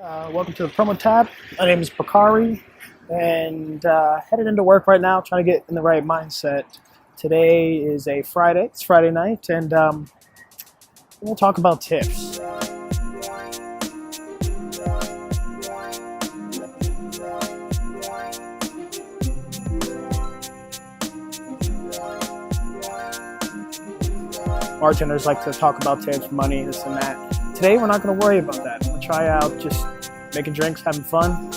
Welcome to the promo tab. My name is Bakari, and headed into work right now, trying to get in the right mindset. Today is a Friday. It's Friday night, and we're going to talk about tips. Bartenders like to talk about tips, money, this and that. Today, we're not going to worry about that. We'll try out just making drinks, having fun,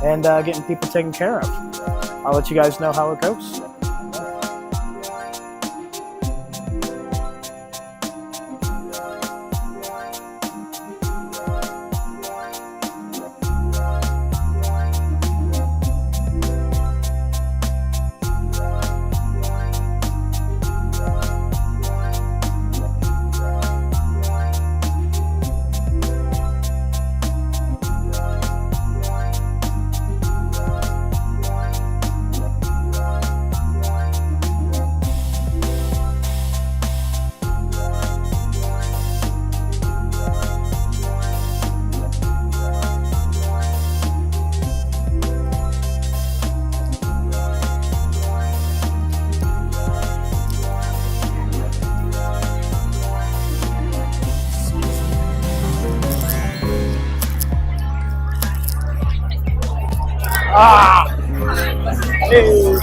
and getting people taken care of. I'll let you guys know how it goes. Hey.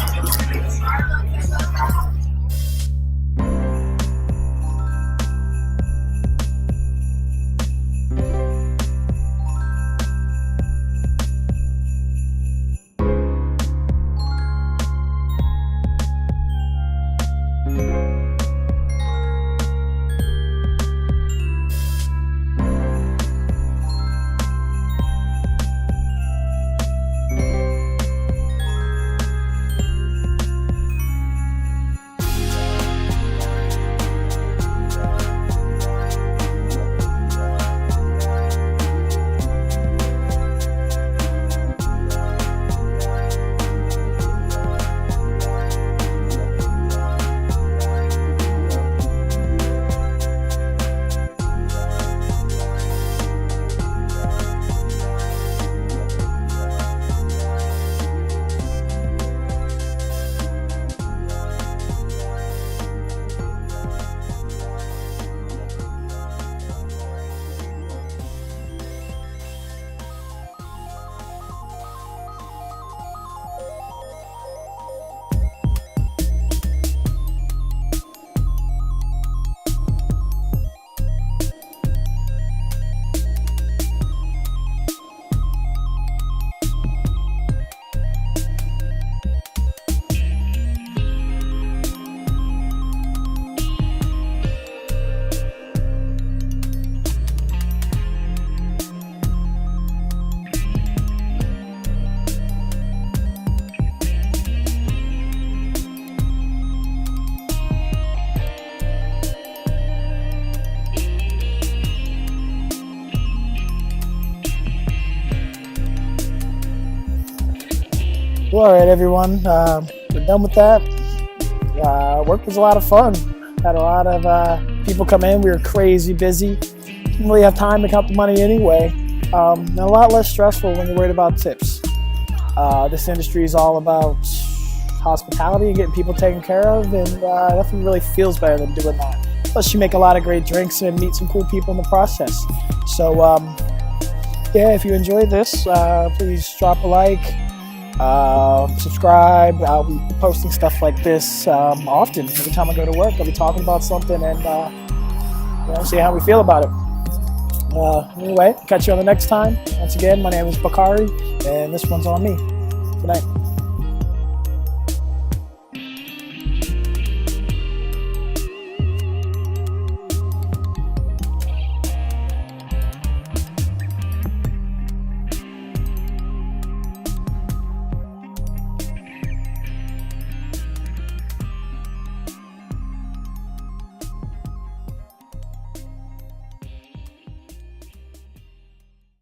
Well, all right, everyone. We're done with that. Work was a lot of fun. Had a lot of people come in. We were crazy busy. Didn't really have time to count the money anyway. And a lot less stressful when you're worried about tips. This industry is all about hospitality and getting people taken care of, and nothing really feels better than doing that. Plus, you make a lot of great drinks and meet some cool people in the process. So, yeah, if you enjoyed this, please drop a like. Subscribe. I'll be posting stuff like this often. Every time I go to work, I'll be talking about something and see how we feel about it. Anyway, catch you on the next time. Once again, my name is Bakari, and this one's on me. Good night.